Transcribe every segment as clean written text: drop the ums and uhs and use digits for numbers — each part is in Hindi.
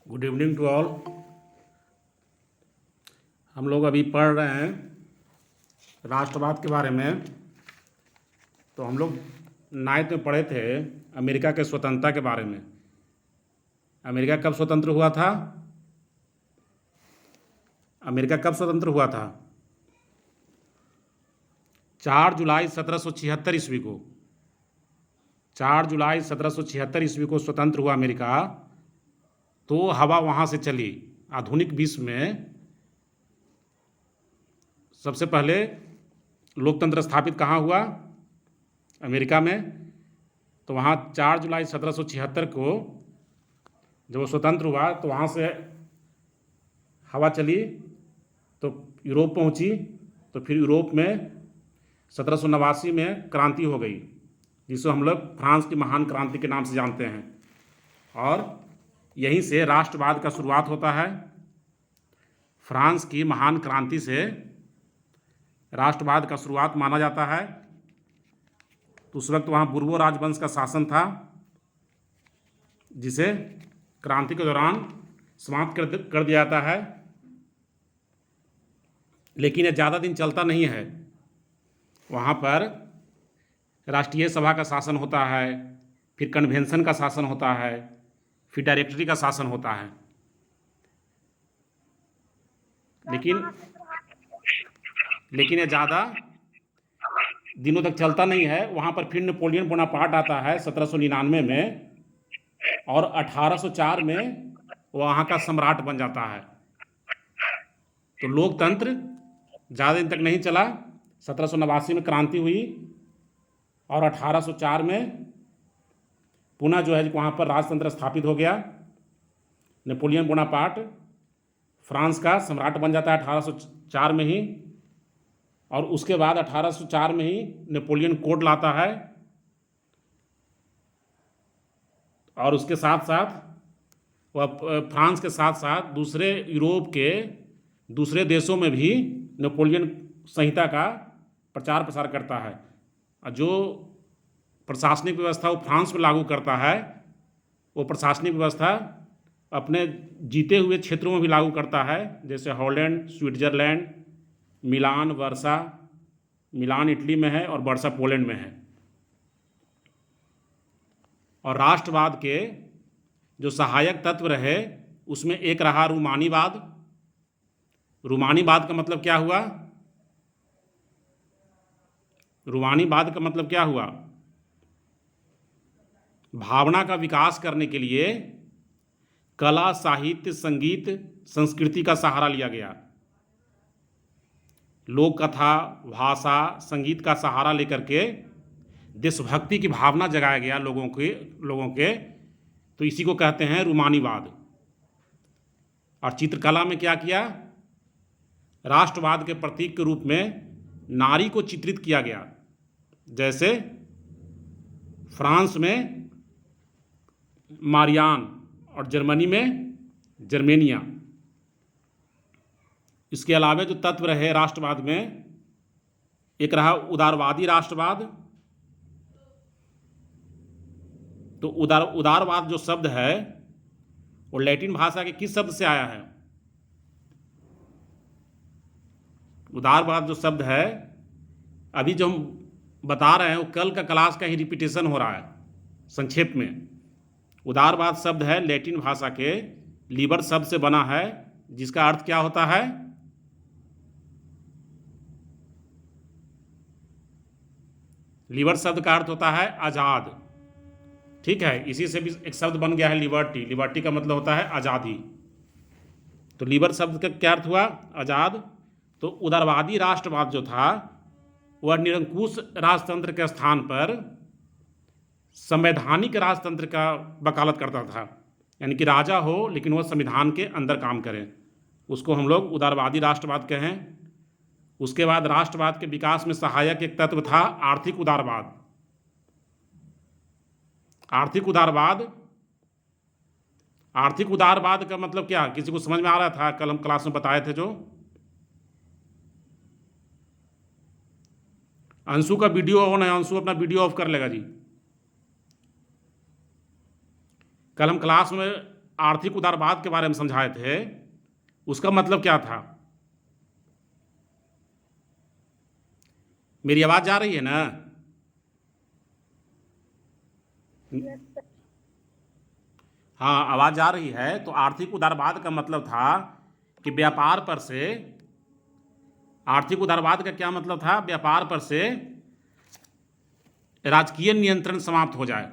Good evening to all. हम लोग अभी पढ़ रहे हैं राष्ट्रवाद के बारे में। तो हम लोग 9th में पढ़े थे अमेरिका के स्वतंत्रता के बारे में। अमेरिका कब स्वतंत्र हुआ था? अमेरिका कब स्वतंत्र हुआ था? 4 जुलाई 1776 ईस्वी को। 4 जुलाई 1776 ईस्वी को स्वतंत्र हुआ अमेरिका। तो हवा वहाँ से चली। आधुनिक विश्व में सबसे पहले लोकतंत्र स्थापित कहाँ हुआ? अमेरिका में। तो वहाँ 4 जुलाई 1776 को जब वो स्वतंत्र हुआ तो वहाँ से हवा चली तो यूरोप पहुँची। तो फिर यूरोप में 1789 में क्रांति हो गई, जिसको हम लोग फ्रांस की महान क्रांति के नाम से जानते हैं। और यहीं से राष्ट्रवाद का शुरुआत होता है। फ्रांस की महान क्रांति से राष्ट्रवाद का शुरुआत माना जाता है। तो उस वक्त वहाँ बुर्बो राजवंश का शासन था, जिसे क्रांति के दौरान समाप्त कर दिया जाता है। लेकिन यह ज़्यादा दिन चलता नहीं है। वहाँ पर राष्ट्रीय सभा का शासन होता है, फिर कन्वेंशन का शासन होता है, फिर डायरेक्टरी का शासन होता है। लेकिन यह ज़्यादा दिनों तक चलता नहीं है। वहाँ पर फिर नेपोलियन बोनापार्ट आता है 1799 में, और 1804 में वहाँ का सम्राट बन जाता है। तो लोकतंत्र ज़्यादा दिन तक नहीं चला। 1789 में क्रांति हुई और 1804 में पुनः जो है वहाँ पर राजतंत्र स्थापित हो गया। नेपोलियन बोनापार्ट फ्रांस का सम्राट बन जाता है 1804 में ही। और उसके बाद 1804 में ही नेपोलियन कोड लाता है। और उसके साथ साथ वह फ्रांस के साथ साथ दूसरे यूरोप के दूसरे देशों में भी नेपोलियन संहिता का प्रचार प्रसार करता है। और जो प्रशासनिक व्यवस्था वो फ्रांस में लागू करता है, वो प्रशासनिक व्यवस्था अपने जीते हुए क्षेत्रों में भी लागू करता है, जैसे हॉलैंड, स्विट्जरलैंड, मिलान, वर्सा। मिलान इटली में है और वर्सा पोलैंड में है। और राष्ट्रवाद के जो सहायक तत्व रहे उसमें एक रहा रूमानीवाद। रूमानीवाद का मतलब क्या हुआ? रूमानीवाद का मतलब क्या हुआ? भावना का विकास करने के लिए कला, साहित्य, संगीत, संस्कृति का सहारा लिया गया। लोक कथा, भाषा, संगीत का सहारा लेकर के देशभक्ति की भावना जगाया गया लोगों के। तो इसी को कहते हैं रूमानीवाद। और चित्रकला में क्या किया? राष्ट्रवाद के प्रतीक के रूप में नारी को चित्रित किया गया, जैसे फ्रांस में मारियान और जर्मनी में जर्मेनिया। इसके अलावा जो तत्व रहे राष्ट्रवाद में, एक रहा उदारवादी राष्ट्रवाद। तो उदारवाद जो शब्द है वो लैटिन भाषा के किस शब्द से आया है? उदारवाद जो शब्द है, अभी जो हम बता रहे हैं वो कल का क्लास का ही रिपीटेशन हो रहा है संक्षेप में। उदारवाद शब्द है लैटिन भाषा के लिबर शब्द से बना है, जिसका अर्थ क्या होता है? लिबर शब्द का अर्थ होता है आज़ाद। ठीक है, इसी से भी एक शब्द बन गया है लिबर्टी। लिबर्टी का मतलब होता है आज़ादी। तो लिबर शब्द का क्या अर्थ हुआ? आज़ाद। तो उदारवादी राष्ट्रवाद जो था वह निरंकुश राजतंत्र के स्थान पर संवैधानिक राजतंत्र का वकालत करता था। यानी कि राजा हो लेकिन वह संविधान के अंदर काम करे, उसको हम लोग उदारवादी राष्ट्रवाद कहें। उसके बाद राष्ट्रवाद के विकास में सहायक एक तत्व था आर्थिक उदारवाद। आर्थिक उदारवाद का मतलब क्या, किसी को समझ में आ रहा था? कल हम क्लास में बताए थे। जो अंशु का वीडियो ऑन है, अंशु अपना वीडियो ऑफ कर लेगा जी। कल हम क्लास में आर्थिक उदारवाद के बारे में समझाए थे, उसका मतलब क्या था? मेरी आवाज जा रही है ना? हाँ, आवाज जा रही है। तो आर्थिक उदारवाद का मतलब था कि व्यापार पर से, आर्थिक उदारवाद का क्या मतलब था? व्यापार पर से राजकीय नियंत्रण समाप्त हो जाए।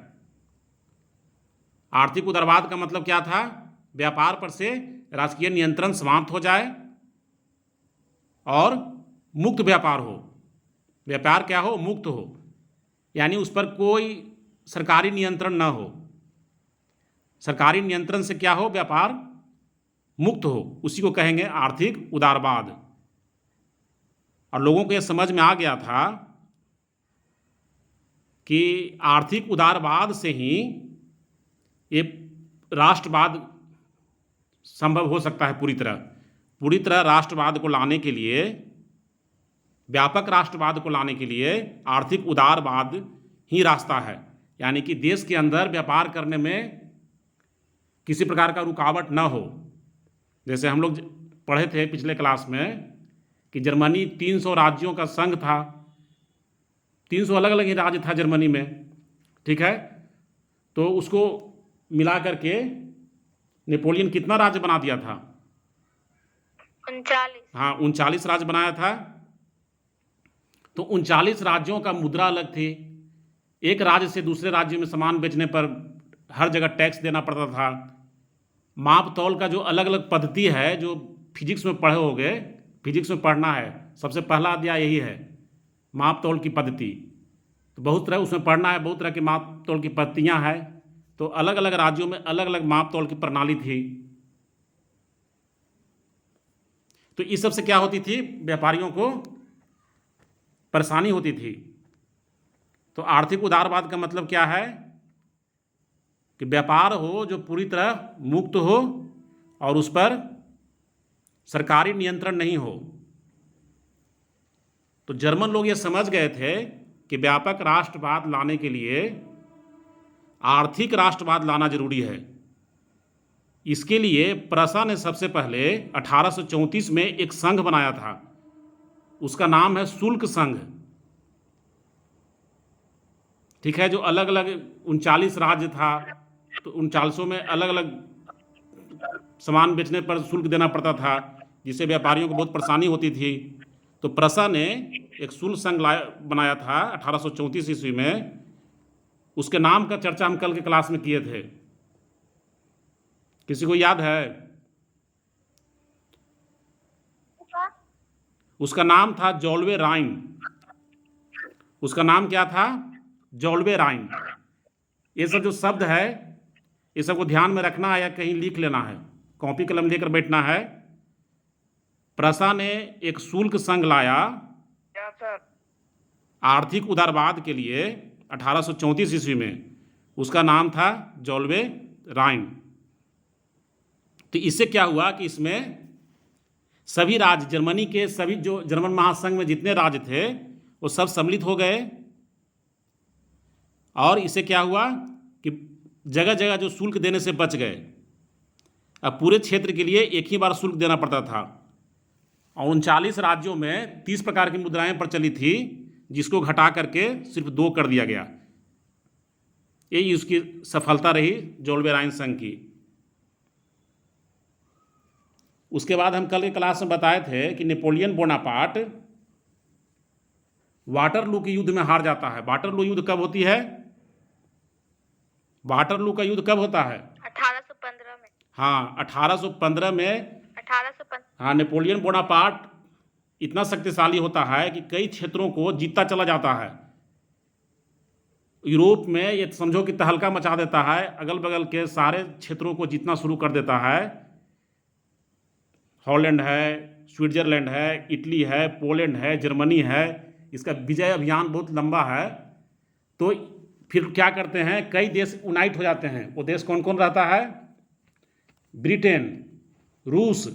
आर्थिक उदारवाद का मतलब क्या था? व्यापार पर से राजकीय नियंत्रण समाप्त हो जाए और मुक्त व्यापार हो। व्यापार क्या हो? मुक्त हो, यानी उस पर कोई सरकारी नियंत्रण न हो। सरकारी नियंत्रण से क्या हो? व्यापार मुक्त हो। उसी को कहेंगे आर्थिक उदारवाद। और लोगों को यह समझ में आ गया था कि आर्थिक उदारवाद से ही ये राष्ट्रवाद संभव हो सकता है। पूरी तरह राष्ट्रवाद को लाने के लिए, व्यापक राष्ट्रवाद को लाने के लिए आर्थिक उदारवाद ही रास्ता है। यानी कि देश के अंदर व्यापार करने में किसी प्रकार का रुकावट न हो। जैसे हम लोग पढ़े थे पिछले क्लास में कि जर्मनी 300 राज्यों का संघ था, 300 अलग अलग ही राज्य था जर्मनी में, ठीक है। तो उसको मिला करके नेपोलियन कितना राज्य बना दिया था? 39। हाँ, 39 राज्य बनाया था। तो 39 राज्यों का मुद्रा अलग थी। एक राज्य से दूसरे राज्य में सामान बेचने पर हर जगह टैक्स देना पड़ता था। माप तौल का जो अलग अलग पद्धति है, जो फिजिक्स में पढ़े होगे, फिजिक्स में पढ़ना है, सबसे पहला अध्याय यही है, माप तौल की पद्धति। तो बहुत तरह उसमें पढ़ना है, बहुत तरह की माप तौल की पद्धतियाँ हैं। तो अलग अलग राज्यों में अलग अलग माप तौल की प्रणाली थी। तो इस सब से क्या होती थी? व्यापारियों को परेशानी होती थी। तो आर्थिक उदारवाद का मतलब क्या है? कि व्यापार हो जो पूरी तरह मुक्त हो और उस पर सरकारी नियंत्रण नहीं हो। तो जर्मन लोग ये समझ गए थे कि व्यापक राष्ट्रवाद लाने के लिए आर्थिक राष्ट्रवाद लाना जरूरी है। इसके लिए प्रसा ने सबसे पहले 1834 में एक संघ बनाया था। उसका नाम है शुल्क संघ, ठीक है। जो अलग अलग 39 राज्य था, तो 39 में अलग अलग सामान बेचने पर शुल्क देना पड़ता था, जिससे व्यापारियों को बहुत परेशानी होती थी। तो प्रसा ने एक शुल्क संघ बनाया था 1834 ईस्वी में। उसके नाम का चर्चा हम कल के क्लास में किए थे, किसी को याद है? उसका नाम था जॉल्वे राइन। उसका नाम क्या था? जॉल्वे राइन। ये सब जो शब्द है, ये सबको ध्यान में रखना है या कहीं लिख लेना है, कॉपी कलम लेकर बैठना है। प्रसा ने एक शुल्क संघ लाया आर्थिक उदारवाद के लिए 1834 ईस्वी में। उसका नाम था जॉल्वे राइन। तो इससे क्या हुआ कि इसमें सभी राज्य, जर्मनी के सभी, जो जर्मन महासंघ में जितने राज्य थे, वो सब सम्मिलित हो गए। और इससे क्या हुआ कि जगह जगह जो शुल्क देने से बच गए। अब पूरे क्षेत्र के लिए एक ही बार शुल्क देना पड़ता था। और 39 राज्यों में 30 प्रकार की मुद्राएं प्रचलित थी, जिसको घटा करके सिर्फ 2 कर दिया गया। यही उसकी सफलता रही जॉल्वे राइन संघ की। उसके बाद हम कल के क्लास में बताए थे कि नेपोलियन बोनापार्ट वाटरलू के युद्ध में हार जाता है। वाटरलू युद्ध कब होती है? वाटरलू का युद्ध कब होता है? 1815 में। हाँ, 1815 में। 1815। हाँ, नेपोलियन बोनापार्ट इतना शक्तिशाली होता है कि कई क्षेत्रों को जीतता चला जाता है। यूरोप में ये समझो कि तहलका मचा देता है, अगल बगल के सारे क्षेत्रों को जीतना शुरू कर देता है। हॉलैंड है, स्विट्जरलैंड है, इटली है, पोलैंड है, जर्मनी है। इसका विजय अभियान बहुत लंबा है। तो फिर क्या करते हैं, कई देश यूनाइट हो जाते हैं। वो देश कौन कौन रहता है? ब्रिटेन, रूस,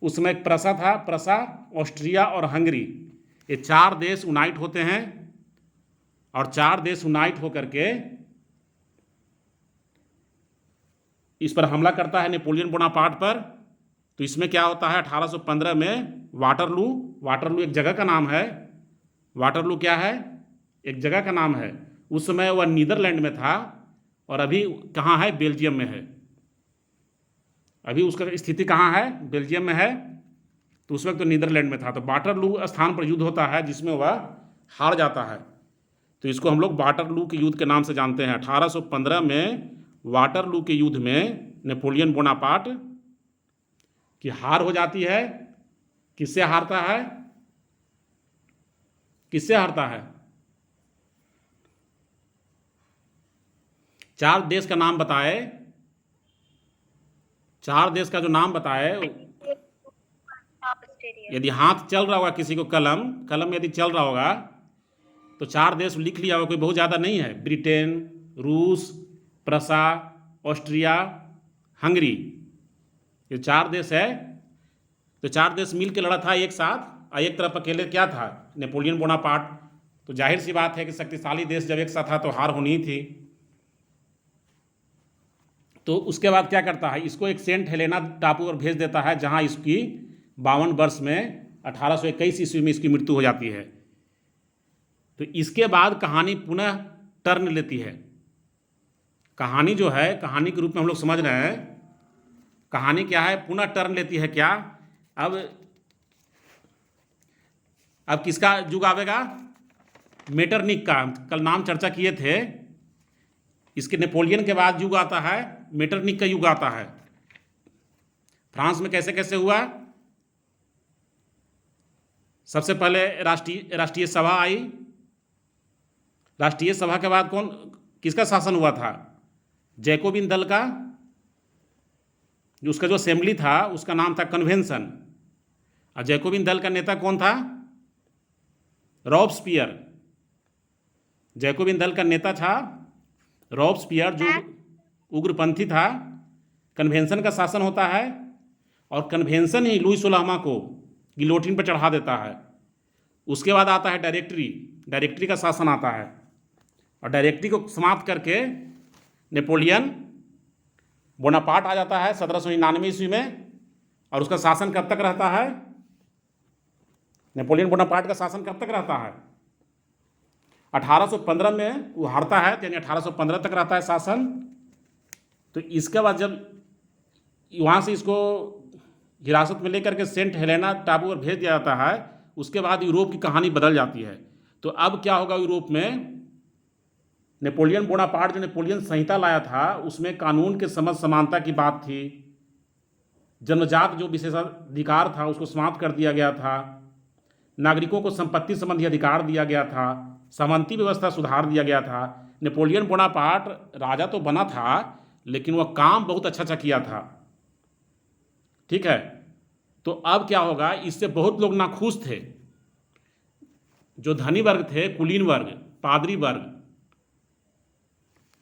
उस समय एक प्रसा था, प्रसा, ऑस्ट्रिया और हंगरी। ये 4 देश यूनाइट होते हैं। और 4 देश यूनाइट होकर के इस पर हमला करता है नेपोलियन बोनापार्ट पर। तो इसमें क्या होता है 1815 में वाटरलू। वाटरलू एक जगह का नाम है। वाटरलू क्या है? एक जगह का नाम है। उस समय वह नीदरलैंड में था और अभी कहाँ है? बेल्जियम में है। अभी उसका स्थिति कहाँ है? बेल्जियम में है। तो उस वक्त तो नीदरलैंड में था। तो वाटरलू स्थान पर युद्ध होता है जिसमें वह हार जाता है। तो इसको हम लोग वाटरलू के युद्ध के नाम से जानते हैं। 1815 में वाटरलू के युद्ध में नेपोलियन बोनापार्ट की हार हो जाती है। किससे हारता है? किससे हारता है? 4 देश का नाम बताए। 4 देश का जो नाम बताए, ऑस्ट्रेलिया। यदि हाथ चल रहा होगा किसी को, कलम यदि चल रहा होगा तो 4 देश लिख लिया होगा, कोई बहुत ज़्यादा नहीं है। ब्रिटेन, रूस, प्रसा, ऑस्ट्रिया, हंगरी, ये 4 देश है। तो 4 देश मिल के लड़ा था एक साथ, और एक तरफ अकेले क्या था? Napoleon Bonaparte. तो जाहिर सी बात है कि शक्तिशाली देश जब एक साथ था तो हार होनी ही थी। तो उसके बाद क्या करता है? इसको एक सेंट हेलेना टापू पर भेज देता है, जहां इसकी 52 वर्ष में 1821 ईस्वी में इसकी मृत्यु हो जाती है। तो इसके बाद कहानी पुनः टर्न लेती है। कहानी जो है, कहानी के रूप में हम लोग समझ रहे हैं, कहानी क्या है? पुनः टर्न लेती है। क्या? अब किसका युग आवेगा? मेटरनिक का। कल नाम चर्चा किए थे। इसके नेपोलियन के बाद युग आता है, मेटरनिक का युग आता है। फ्रांस में कैसे कैसे हुआ? सबसे पहले राष्ट्रीय सभा आई। राष्ट्रीय सभा के बाद किसका शासन हुआ था? जैकोबिन दल का। उसका जो असेंबली था उसका नाम था कन्वेंशन। और जैकोबिन दल का नेता कौन था? रॉब्सपियर। जैकोबिन दल का नेता था रॉब्सपियर, जो उग्रपंथी था। कन्वेंशन का शासन होता है और कन्वेंशन ही लुई 16वां को गिलोटिन पर चढ़ा देता है। उसके बाद आता है डायरेक्टरी। डायरेक्टरी का शासन आता है और डायरेक्टरी को समाप्त करके नेपोलियन बोनापार्ट आ जाता है 1799 ईस्वी में। और उसका शासन कब तक रहता है? नेपोलियन बोनापार्ट का शासन कब तक रहता है? 1815 में वो हारता है, यानी 1815 तक रहता है शासन। तो इसके बाद जब वहाँ से इसको हिरासत में लेकर के सेंट हेलेना टापू पर भेज दिया जाता है, उसके बाद यूरोप की कहानी बदल जाती है। तो अब क्या होगा यूरोप में? नेपोलियन बोनापार्ट जो नेपोलियन संहिता लाया था उसमें कानून के समझ समानता की बात थी। जन्मजात जो विशेषाधिकार था उसको समाप्त कर दिया गया था। नागरिकों को संपत्ति संबंधी अधिकार दिया गया था। सामंती व्यवस्था सुधार दिया गया था। नेपोलियन बोनापार्ट राजा तो बना था लेकिन वह काम बहुत अच्छा किया था। ठीक है। तो अब क्या होगा? इससे बहुत लोग नाखुश थे। जो धनी वर्ग थे, कुलीन वर्ग, पादरी वर्ग,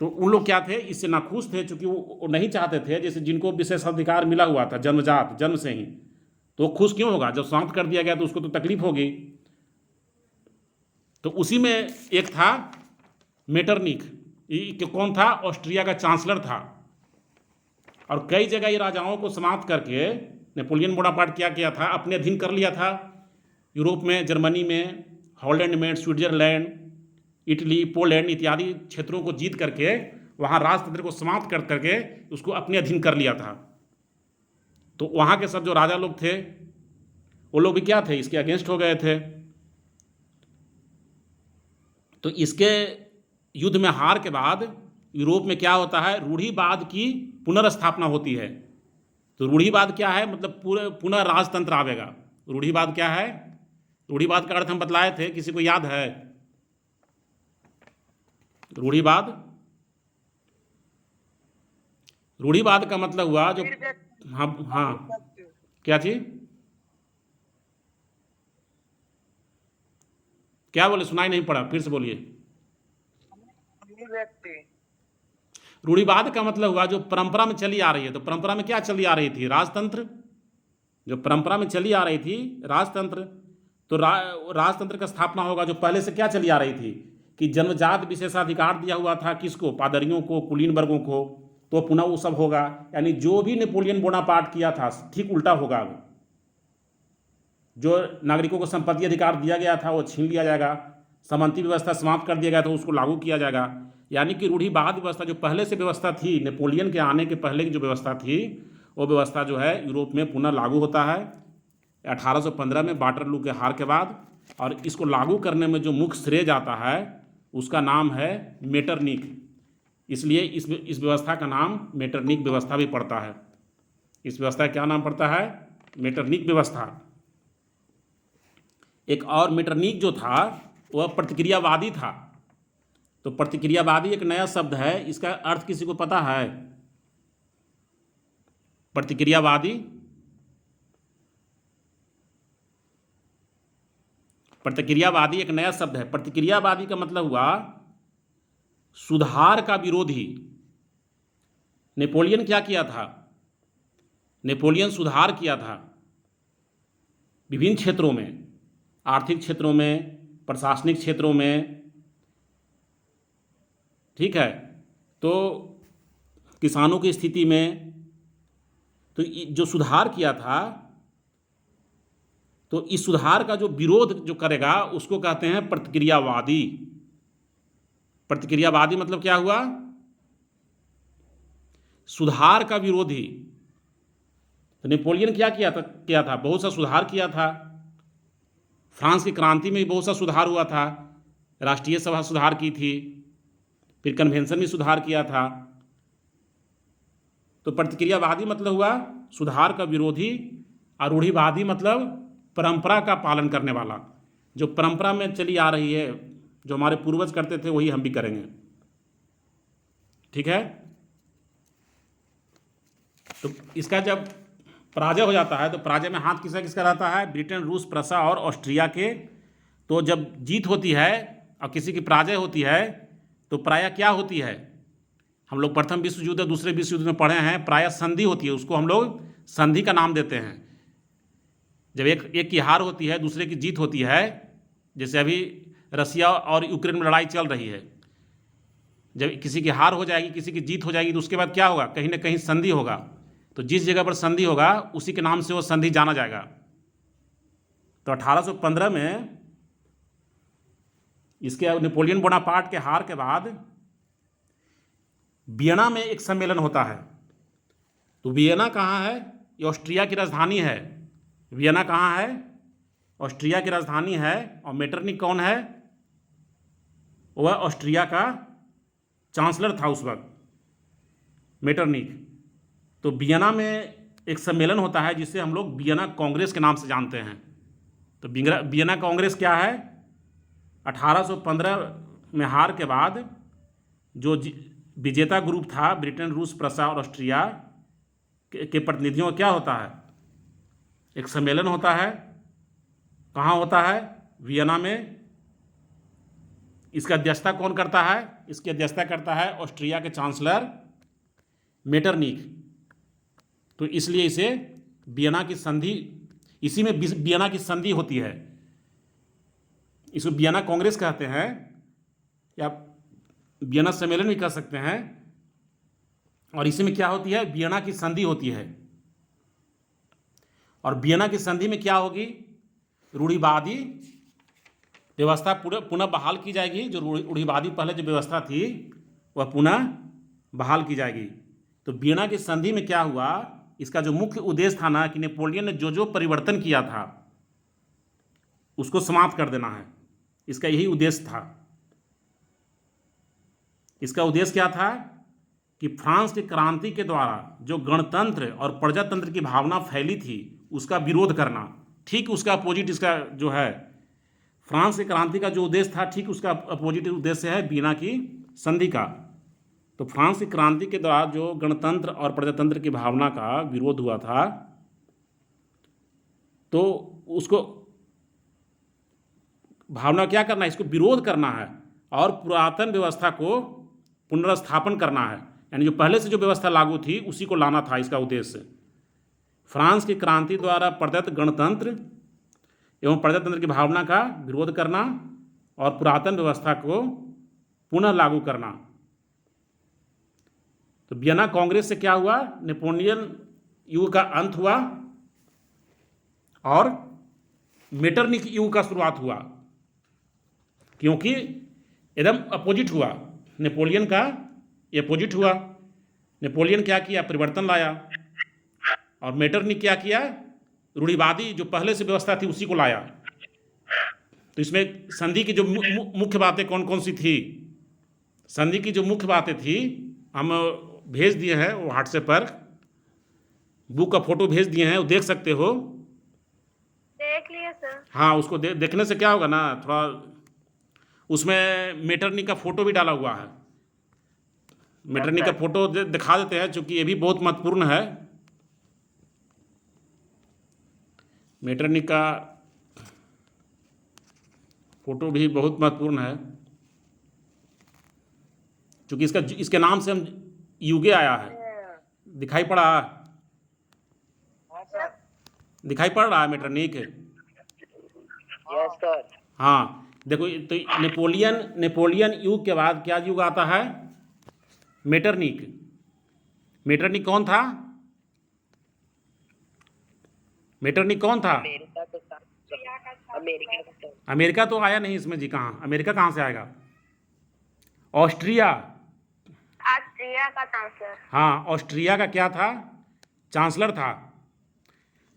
तो उन लोग क्या थे? इससे नाखुश थे, क्योंकि वो नहीं चाहते थे जैसे जिनको विशेषाधिकार मिला हुआ था जन्मजात, जन्म से ही, तो वो खुश क्यों होगा? जब समाप्त कर दिया गया तो उसको तो तकलीफ होगी। तो उसी में एक था मेटरनिक। ये कौन था? ऑस्ट्रिया का चांसलर था। और कई जगह ये राजाओं को समाप्त करके नेपोलियन बोनापार्ट क्या किया था? अपने अधीन कर लिया था। यूरोप में, जर्मनी में, हॉलैंड में, स्विट्जरलैंड, इटली, पोलैंड इत्यादि क्षेत्रों को जीत करके वहाँ राजतंत्र को समाप्त कर करके उसको अपने अधीन कर लिया था। तो वहाँ के सब जो राजा लोग थे वो लोग भी क्या थे? इसके अगेंस्ट हो गए थे। तो इसके युद्ध में हार के बाद यूरोप में क्या होता है? रूढ़िवाद की पुनर्स्थापना होती है। तो रूढ़िवाद क्या है? मतलब पुनः राजतंत्र आवेगा। रूढ़िवाद क्या है? रूढ़िवाद का अर्थ हम बतलाए थे, किसी को याद है? रूढ़िवाद, रूढ़िवाद का मतलब हुआ जो, हाँ हाँ, क्या चीज? क्या बोले? सुनाई नहीं पड़ा, फिर से बोलिए। रूढ़िवाद का मतलब हुआ जो परंपरा में चली आ रही है। तो परंपरा में क्या चली आ रही थी? राजतंत्र। जो परंपरा में चली आ रही थी राजतंत्र। तो राजतंत्र का स्थापना होगा जो पहले से क्या चली आ रही थी कि जन्मजात विशेषाधिकार दिया हुआ था किसको? पादरियों को, कुलीन वर्गों को। तो पुनः वो सब होगा। यानी जो भी नेपोलियन बोनापार्ट किया था ठीक उल्टा होगा। अब जो नागरिकों को संपत्ति अधिकार दिया गया था वो छीन लिया जाएगा, सामंती व्यवस्था समाप्त कर दिया गया तो उसको लागू किया जाएगा। यानी कि रूढ़िवाद व्यवस्था जो पहले से व्यवस्था थी, नेपोलियन के आने के पहले की जो व्यवस्था थी, वो व्यवस्था जो है यूरोप में पुनः लागू होता है 1815 में वाटरलू के हार के बाद। और इसको लागू करने में जो मुख्य श्रेय जाता है उसका नाम है मेटरनिक। इसलिए इस व्यवस्था का नाम मेटरनिक व्यवस्था भी पड़ता है। इस व्यवस्था का क्या नाम पड़ता है? मेटरनिक व्यवस्था। एक और मेटरनिक जो था वह प्रतिक्रियावादी था। तो प्रतिक्रियावादी एक नया शब्द है, इसका अर्थ किसी को पता है? प्रतिक्रियावादी, प्रतिक्रियावादी एक नया शब्द है। प्रतिक्रियावादी का मतलब हुआ सुधार का विरोधी। नेपोलियन क्या किया था? नेपोलियन सुधार किया था विभिन्न क्षेत्रों में, आर्थिक क्षेत्रों में, प्रशासनिक क्षेत्रों में, ठीक है, तो किसानों की स्थिति में। तो जो सुधार किया था, तो इस सुधार का जो विरोध जो करेगा उसको कहते हैं प्रतिक्रियावादी। प्रतिक्रियावादी मतलब क्या हुआ? सुधार का विरोधी। तो नेपोलियन क्या किया था? बहुत सा सुधार किया था। फ्रांस की क्रांति में भी बहुत सा सुधार हुआ था। राष्ट्रीय सभा सुधार की थी, फिर कन्वेंशन में सुधार किया था। तो प्रतिक्रियावादी मतलब हुआ सुधार का विरोधी, और रूढ़िवादी मतलब परंपरा का पालन करने वाला। जो परंपरा में चली आ रही है, जो हमारे पूर्वज करते थे वही हम भी करेंगे। ठीक है। तो इसका जब पराजय हो जाता है तो पराजय में हाथ किसका किसका रहता है? ब्रिटेन, रूस, प्रसा और ऑस्ट्रिया के। तो जब जीत होती है और किसी की पराजय होती है तो प्रायः क्या होती है? हम लोग प्रथम विश्व युद्ध, दूसरे विश्व युद्ध में पढ़े हैं, प्रायः संधि होती है। उसको हम लोग संधि का नाम देते हैं। जब एक की हार होती है, दूसरे की जीत होती है, जैसे अभी रसिया और यूक्रेन में लड़ाई चल रही है। जब किसी की हार हो जाएगी, किसी की जीत हो जाएगी, तो उसके बाद क्या होगा? कहीं ना कहीं संधि होगा। तो जिस जगह पर संधि होगा उसी के नाम से वो संधि जाना जाएगा। तो 1815 में इसके नेपोलियन बोनापार्ट के हार के बाद वियना में एक सम्मेलन होता है। तो वियना कहाँ है? ये ऑस्ट्रिया की राजधानी है। वियना कहाँ है? ऑस्ट्रिया की राजधानी है। और मेटरनिक कौन है? वह ऑस्ट्रिया का चांसलर था उस वक्त, मेटरनिक। तो वियना में एक सम्मेलन होता है जिसे हम लोग वियना कांग्रेस के नाम से जानते हैं। तो वियना कांग्रेस क्या है? 1815 में हार के बाद जो विजेता ग्रुप था, ब्रिटेन, रूस, प्रसा और ऑस्ट्रिया के प्रतिनिधियों का क्या होता है? एक सम्मेलन होता है। कहाँ होता है? वियना में। इसका अध्यक्षता कौन करता है? इसकी अध्यक्षता करता है ऑस्ट्रिया के चांसलर मेटरनिक। तो इसलिए इसे वियना की संधि, इसी में वियना की संधि होती है। इसको वियना कांग्रेस कहते हैं या वियना सम्मेलन भी कह सकते हैं। और इसी में क्या होती है? वियना की संधि होती है। और वियना की संधि में क्या होगी? रूढ़िवादी व्यवस्था पुनः बहाल की जाएगी। जो रूढ़िवादी पहले जो व्यवस्था थी वह पुनः बहाल की जाएगी। तो वियना की संधि में क्या हुआ? इसका जो मुख्य उद्देश्य था ना, कि नेपोलियन ने जो जो परिवर्तन किया था उसको समाप्त कर देना है। इसका यही उद्देश्य था। इसका उद्देश्य क्या था? कि फ्रांस की क्रांति के द्वारा जो गणतंत्र और प्रजातंत्र की भावना फैली थी उसका विरोध करना। ठीक उसका अपोजिट इसका जो है, फ्रांस की क्रांति का जो उद्देश्य था, ठीक उसका अपोजिट उद्देश्य है वियना की संधि का। तो फ्रांस की क्रांति के द्वारा जो गणतंत्र और प्रजातंत्र की भावना का विरोध हुआ था, तो उसको भावना क्या करना है? इसको विरोध करना है और पुरातन व्यवस्था को पुनर्स्थापन करना है। यानी जो पहले से जो व्यवस्था लागू थी उसी को लाना था इसका उद्देश्य। फ्रांस की क्रांति द्वारा प्रदत्त गणतंत्र एवं प्रजातंत्र की भावना का विरोध करना और पुरातन व्यवस्था को पुनः लागू करना। तो वियना कांग्रेस से क्या हुआ, नेपोलियन युग का अंत हुआ और मेटरनिख युग का शुरुआत हुआ, क्योंकि एकदम अपोजिट हुआ। नेपोलियन का अपोजिट हुआ। नेपोलियन क्या किया, परिवर्तन लाया, और मेटरनिख क्या किया, रूढ़िवादी जो पहले से व्यवस्था थी उसी को लाया। तो इसमें संधि की जो मुख्य बातें कौन कौन सी थी, संधि की जो मुख्य बातें थी हम भेज दिए हैं वो व्हाट्सएप पर, बुक का फोटो भेज दिए हैं, वो देख सकते हो। देख लिए सर। हाँ, उसको देखने से क्या होगा ना, थोड़ा उसमें मेटरनिख का फोटो भी डाला हुआ है। मेटरनिख का फोटो दिखा देते हैं, चूंकि ये भी बहुत महत्वपूर्ण है। मेटरनिख का फोटो भी बहुत महत्वपूर्ण है, क्योंकि इसके नाम से हम युगे आया है। दिखाई पड़ा, दिखाई पड़ रहा है मेटरनिख। Yes sir. हाँ देखो, तो नेपोलियन युग के बाद क्या युग आता है, मेटरनिख। मेटरनिख कौन था, मेटरनिख कौन था? अमेरिका के साथ, अमेरिका के साथ। अमेरिका तो आया नहीं इसमें जी, कहाँ अमेरिका कहाँ से आएगा? ऑस्ट्रिया। ऑस्ट्रिया का चांसलर। हाँ, ऑस्ट्रिया का क्या था, चांसलर था।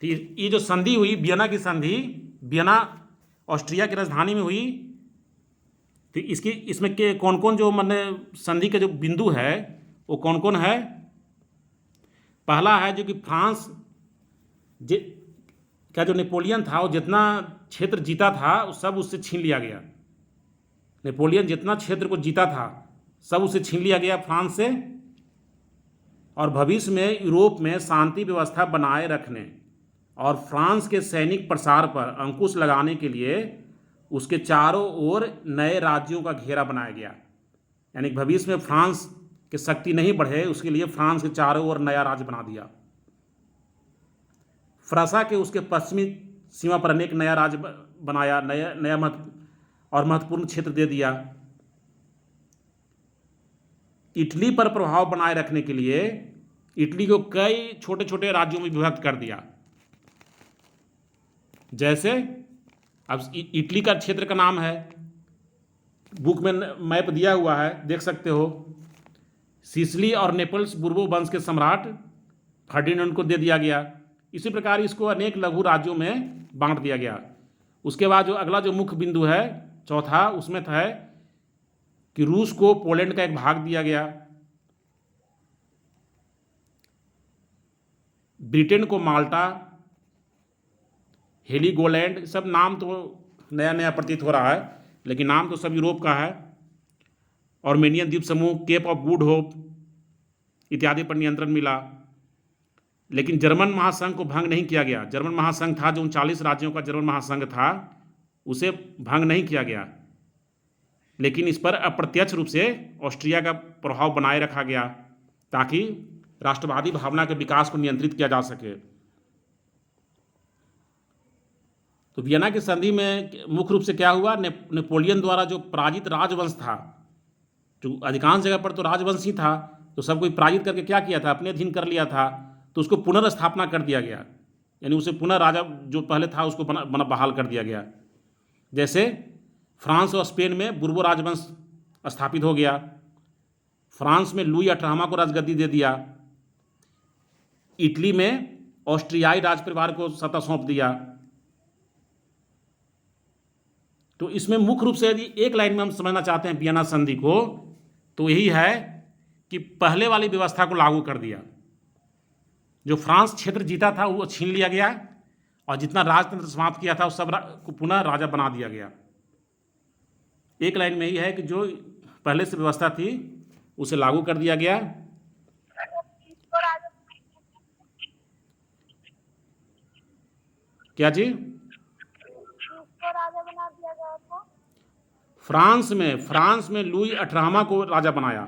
तो ये जो संधि हुई, वियना की संधि, वियना ऑस्ट्रिया की राजधानी में हुई। तो इसमें के कौन कौन जो माने संधि के जो बिंदु है वो कौन कौन है? पहला है जो कि फ्रांस का जो नेपोलियन था वो जितना क्षेत्र जीता था वो सब उससे छीन लिया गया। नेपोलियन जितना क्षेत्र को जीता था सब उसे छीन लिया गया फ्रांस से, और भविष्य में यूरोप में शांति व्यवस्था बनाए रखने और फ्रांस के सैनिक प्रसार पर अंकुश लगाने के लिए उसके चारों ओर नए राज्यों का घेरा बनाया गया। यानी भविष्य में फ्रांस की शक्ति नहीं बढ़े, उसके लिए फ्रांस के चारों ओर नया राज्य बना दिया। फ्रांसा के उसके पश्चिमी सीमा पर अनेक नया राज्य बनाया, नया महत्वपूर्ण क्षेत्र दे दिया। इटली पर प्रभाव बनाए रखने के लिए इटली को कई छोटे छोटे राज्यों में विभक्त कर दिया। जैसे अब इटली का क्षेत्र का नाम है, बुक में मैप दिया हुआ है, देख सकते हो। सिसिली और नेपल्स बुर्बो वंश के सम्राट फर्डिनेंड को दे दिया गया। इसी प्रकार इसको अनेक लघु राज्यों में बांट दिया गया। उसके बाद जो अगला जो मुख्य बिंदु है चौथा, उसमें था कि रूस को पोलैंड का एक भाग दिया गया, ब्रिटेन को माल्टा, हेलीगोलैंड, सब नाम तो नया नया प्रतीत हो रहा है लेकिन नाम तो सब यूरोप का है। आर्मेनियन द्वीप समूह, केप ऑफ गुड होप इत्यादि पर नियंत्रण मिला। लेकिन जर्मन महासंघ को भंग नहीं किया गया। जर्मन महासंघ था जो 39 राज्यों का जर्मन महासंघ था, उसे भंग नहीं किया गया, लेकिन इस पर अप्रत्यक्ष रूप से ऑस्ट्रिया का प्रभाव बनाए रखा गया ताकि राष्ट्रवादी भावना के विकास को नियंत्रित किया जा सके। तो वियना की संधि में मुख्य रूप से क्या हुआ, नेपोलियन द्वारा जो पराजित राजवंश था, जो अधिकांश जगह पर तो राजवंश ही था, तो सब कोई पराजित करके क्या किया था, अपने अधीन कर लिया था, तो उसको पुनर्स्थापना कर दिया गया। यानी उसे पुनः राजा जो पहले था उसको बहाल कर दिया गया। जैसे फ्रांस और स्पेन में बुर्बो राजवंश स्थापित हो गया, फ्रांस में लुई 18वां को राजगद्दी दे दिया, इटली में ऑस्ट्रियाई राज परिवार को सत्ता सौंप दिया। तो इसमें मुख्य रूप से यदि एक लाइन में हम समझना चाहते हैं वियना संधि को, तो यही है कि पहले वाली व्यवस्था को लागू कर दिया। जो फ्रांस क्षेत्र जीता था वो छीन लिया गया, और जितना राजतंत्र समाप्त किया था उस सब को पुनः राजा बना दिया गया। एक लाइन में यही है कि जो पहले से व्यवस्था थी उसे लागू कर दिया गया। क्या जी? राजा बना दिया गया था फ्रांस में लुई 18वां को राजा बनाया,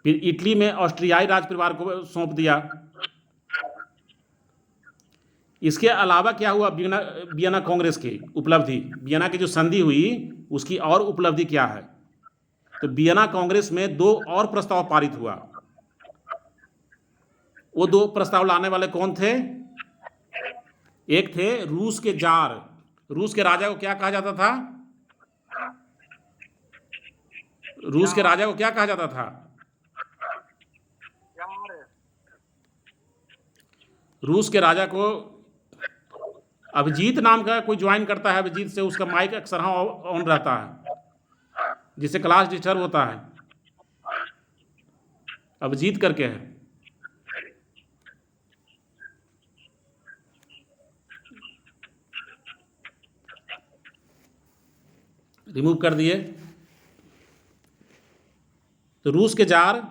फिर इटली में ऑस्ट्रियाई राज परिवार को सौंप दिया। इसके अलावा क्या हुआ, वियना कांग्रेस की उपलब्धि, वियना की जो संधि हुई उसकी और उपलब्धि क्या है? तो वियना कांग्रेस में 2 और प्रस्ताव पारित हुआ। वो दो प्रस्ताव लाने वाले कौन थे? एक थे रूस के जार। रूस के राजा को क्या कहा जाता था? रूस के राजा को क्या कहा जाता था? रूस के राजा को अभिजीत नाम का कोई ज्वाइन करता है, अभिजीत से उसका माइक अक्सर ऑन रहता है, जिससे क्लास डिस्टर्ब होता है। अभिजीत करके है। रिमूव कर दिए। तो रूस के जार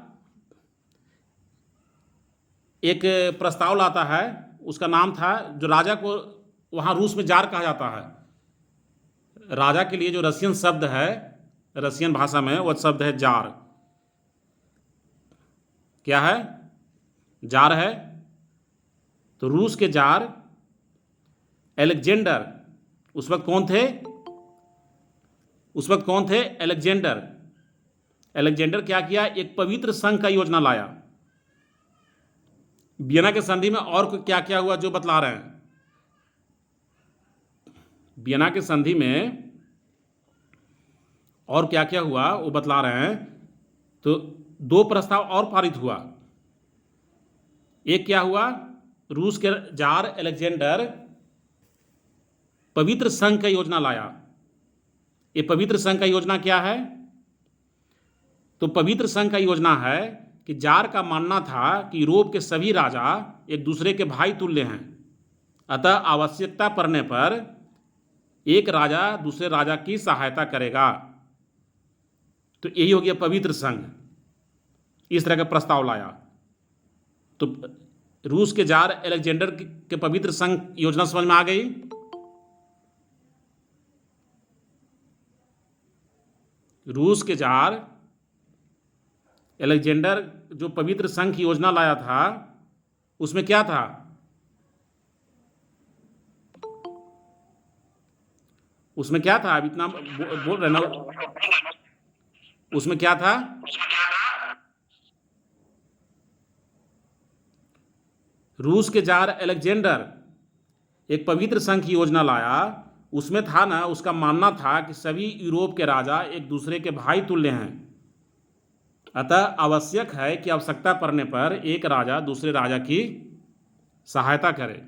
एक प्रस्ताव लाता है, उसका नाम था, जो राजा को वहाँ रूस में जार कहा जाता है। राजा के लिए जो रशियन शब्द है, रशियन भाषा में वह शब्द है जार। क्या है? जार है। तो रूस के जार अलेक्जेंडर, उस वक्त कौन थे? उस वक्त कौन थे? अलेक्जेंडर। अलेक्जेंडर क्या किया? एक पवित्र संघ का योजना लाया। वियना के संधि में और क्या क्या हुआ जो बतला रहे हैं। वियना के संधि में और क्या क्या हुआ वो बतला रहे हैं। तो दो प्रस्ताव और पारित हुआ। एक क्या हुआ? रूस के जार अलेक्जेंडर पवित्र संघ का योजना लाया। ये पवित्र संघ का योजना क्या है? तो पवित्र संघ का योजना है कि जार का मानना था कि यूरोप के सभी राजा एक दूसरे के भाई तुल्य हैं, अतः आवश्यकता पड़ने पर एक राजा दूसरे राजा की सहायता करेगा। तो यही हो गया पवित्र संघ। इस तरह का प्रस्ताव लाया। तो रूस के जार अलेक्जेंडर के पवित्र संघ योजना समझ में आ गई। रूस के जार अलेक्जेंडर जो पवित्र संघ की योजना लाया था, उसमें क्या था? उसमें क्या था? अब इतना बोल रहे ना, उसमें क्या था? रूस के जार अलेक्जेंडर एक पवित्र संघ की योजना लाया। उसमें था ना, उसका मानना था कि सभी यूरोप के राजा एक दूसरे के भाई तुल्य हैं, अतः आवश्यक है कि आवश्यकता पड़ने पर एक राजा दूसरे राजा की सहायता करे।